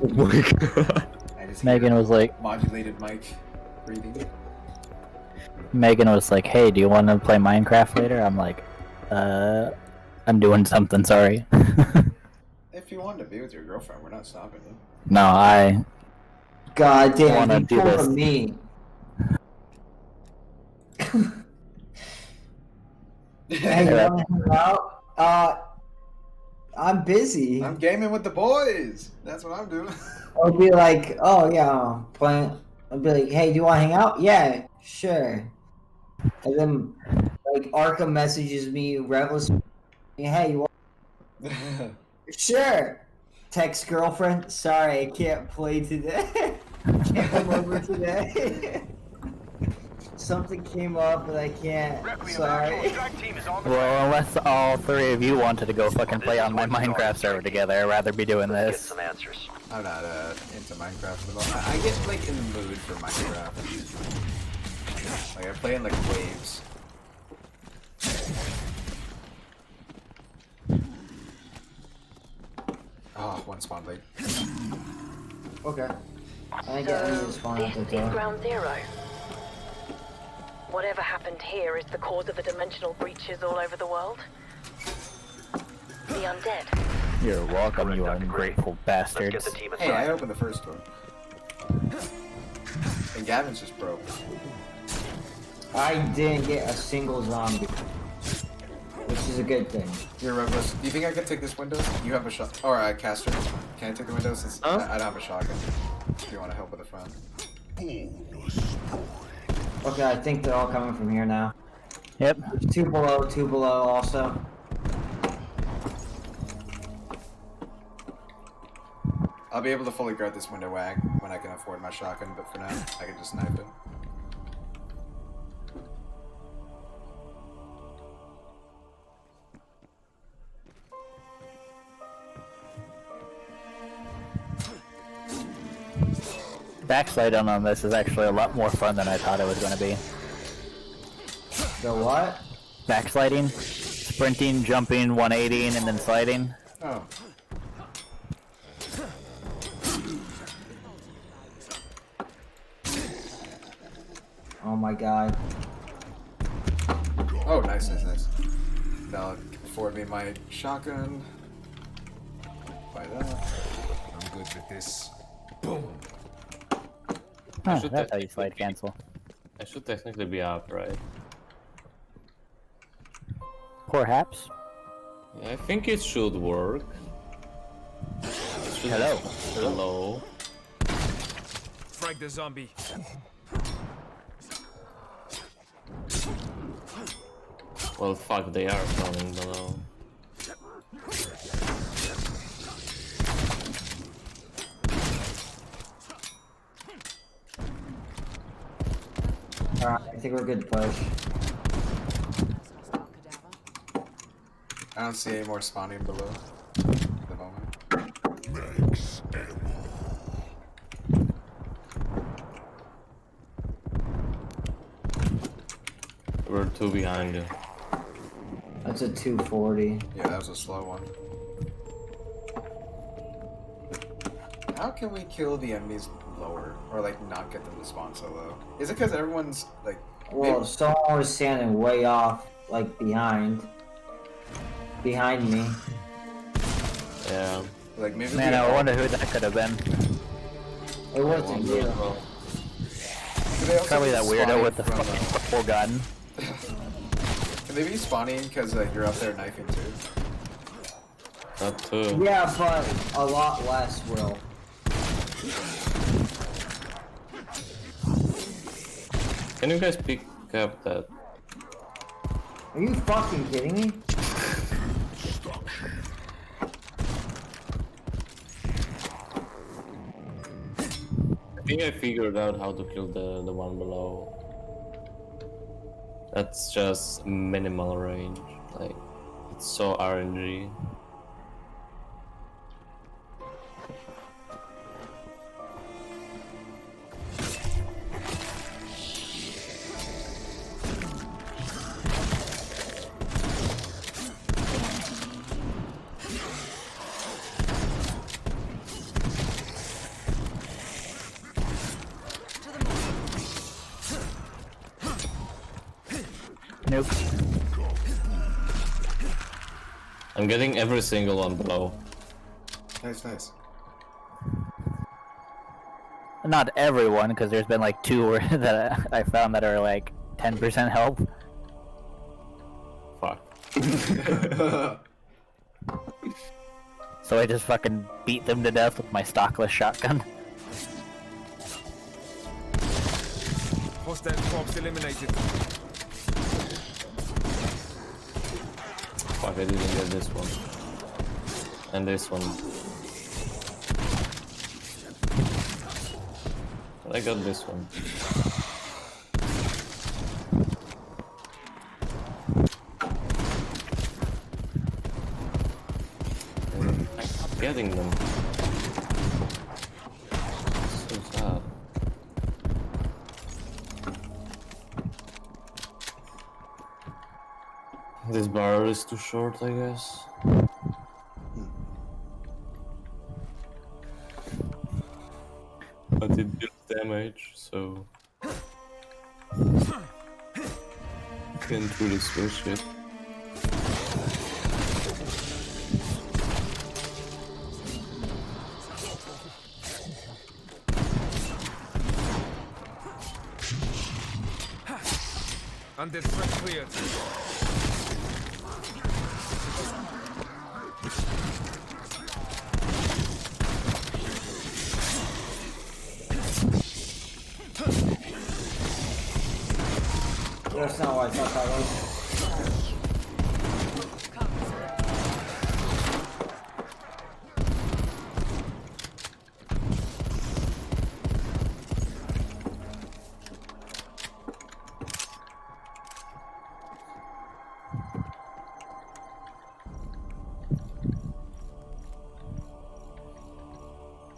my god. I just Megan hear was like, modulated mic breathing. Megan was like, "Hey, do you want to play Minecraft later?" I'm like, I'm doing something. Sorry. If you wanted to be with your girlfriend, we're not stopping you. No, I God damn, wanna he do pulled this. a me. Hey, you wanna hang out? I'm busy. I'm gaming with the boys. That's what I'm doing. I'll be like, oh yeah, I'm playing. I'll be like, hey, do you want to hang out? Yeah, sure. And then, like, Arkham messages me, Revel's, hey, you want? Sure. Text girlfriend, sorry, I can't play today. Can't come over today. Something came up and I can't. Sorry. Well, unless all three of you wanted to go fucking play on my Minecraft server together, I'd rather be doing this. I'm not into Minecraft at all. I get like in the mood for Minecraft. Like I play in like waves. Oh, one spawn late. Okay. I get any spawn at the This is door. ground zero. Whatever happened here is the cause of the dimensional breaches all over the world. The undead. You're welcome, you ungrateful bastards. Hey, I opened the first door. And Gavin's just broke. I didn't get a single zombie, which is a good thing. Here, Rebels, do you think I could take this window? You have a shot, or a caster. Can I take the window since I don't have a shotgun? If you want to help with the front. Okay, I think they're all coming from here now. Yep. Two below also. I'll be able to fully guard this window when I can afford my shotgun, but for now, I can just snipe it. Backsliding on this is actually a lot more fun than I thought it was going to be. The what? Backsliding, sprinting, jumping, 180ing, and then sliding. Oh. Oh my god. Oh, nice. Now, afford me my shotgun. Buy that. I'm good with this. Boom. Huh, that's how you slide cancel. I should technically be out, right? Perhaps. I think it should work. Hello. Hello. Frag the zombie. Well, fuck, they are coming below. Alright, I think we're good to push. I don't see any more spawning below at the moment. We're two behind you. That's a 240. Yeah, that was a slow one. How can we kill the enemies lower? Or, like, not get them to spawn so low? Is it because everyone's, like... Well, someone was standing way off, like, behind me. Yeah. Like, maybe Man, I wonder who that could have been. It wasn't you. Probably that weirdo spawning with the from, fucking purple gun. Can they be spawning because you're up there knifing too? Not two. Yeah, but a lot less will. Can you guys pick up that? Are you fucking kidding me? I think I figured out how to kill the one below. That's just minimal range. Like, it's so RNG. nuke. I'm getting every single one below. Nice, nice. Not everyone, because there's been like 2 that I found that are like 10% help. Fuck. So I just fucking beat them to death with my stockless shotgun. Hostile corpse eliminated. Fuck, I didn't get this one. And this one. But I got this one. I'm not getting them. So sad. This barrel is too short, I guess. But it deals damage, so can't really switch it. Undead threat cleared. That's not what I thought that was.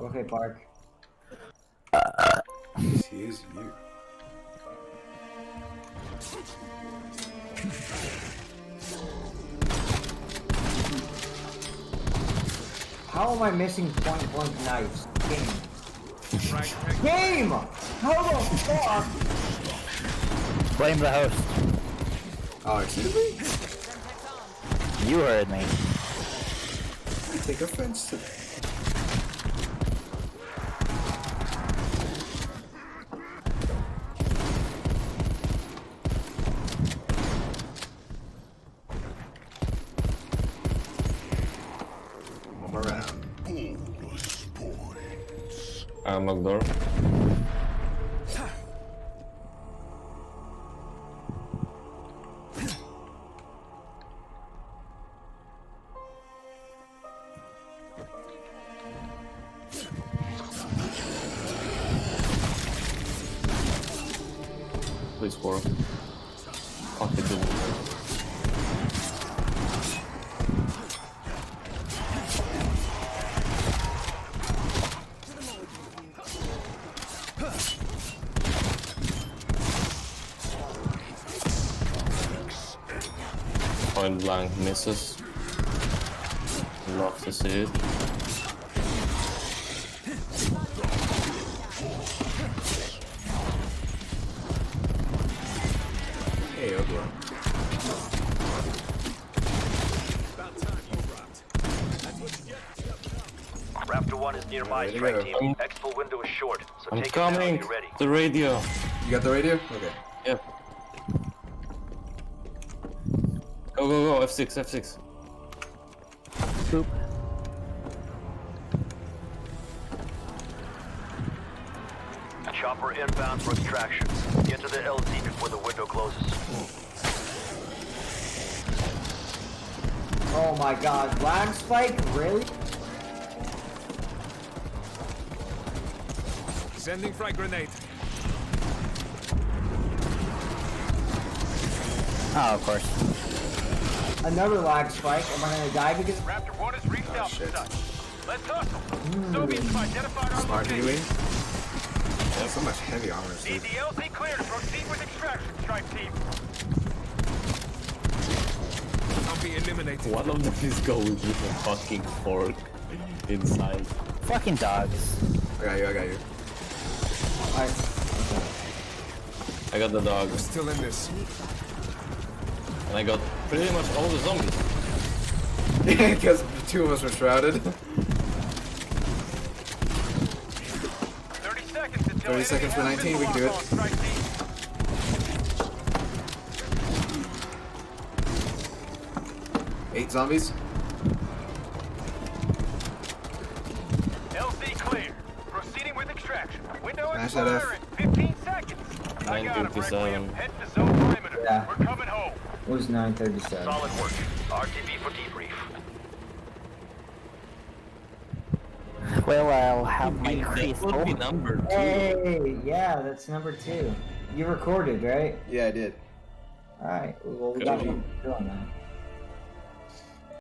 Okay, Park. This is you. How am I missing point blank knives? Game. Frag tag. Game! How the fuck? Blame the host. Oh, excuse me? You heard me. I take offense to that. I'm around. Lock door. Please work. Fuck it, didn't work. Point blank misses. Love to see it. Hey, Ogro. Raptor 1 is nearby, Ready to strike go. team. Exfil window is short, so I'm take it down when coming. you're ready. The radio. You got the radio? Okay. Yep. Go, go, go. F6, F6. Boop. Chopper inbound for extraction. Get to the LZ before the window closes. Oh my god, lag spike? Really? Sending frag grenade. Oh, of course. Another lag spike. Am I gonna die because Raptor 1 has reached out shit. to touch. Let's hustle. Soviets have identified our Smart location. healing. So much heavy armor. Need the LZ clear to proceed with extraction, strike team. Zombie eliminated. One of them is going with a fucking fork inside. Fucking dogs. I got you, I got you. I got the dog. Still in this. And I got pretty much all the zombies. Because two of us were shrouded. 30 seconds until 30 seconds for 19, we can do it. Eight zombies. LZ clear. Proceeding with extraction. Window Smash that F. expire in 15 seconds. I got him, 9:57. Requiem. Head to zone perimeter. Yeah. We're coming home. It was 9:37. Solid work. RTB for debrief. Well, I'll have my That would be crystal. number 2. Hey, yeah, that's number 2. You recorded, right? Yeah, I did. All right. Well, we got Good. one doing that.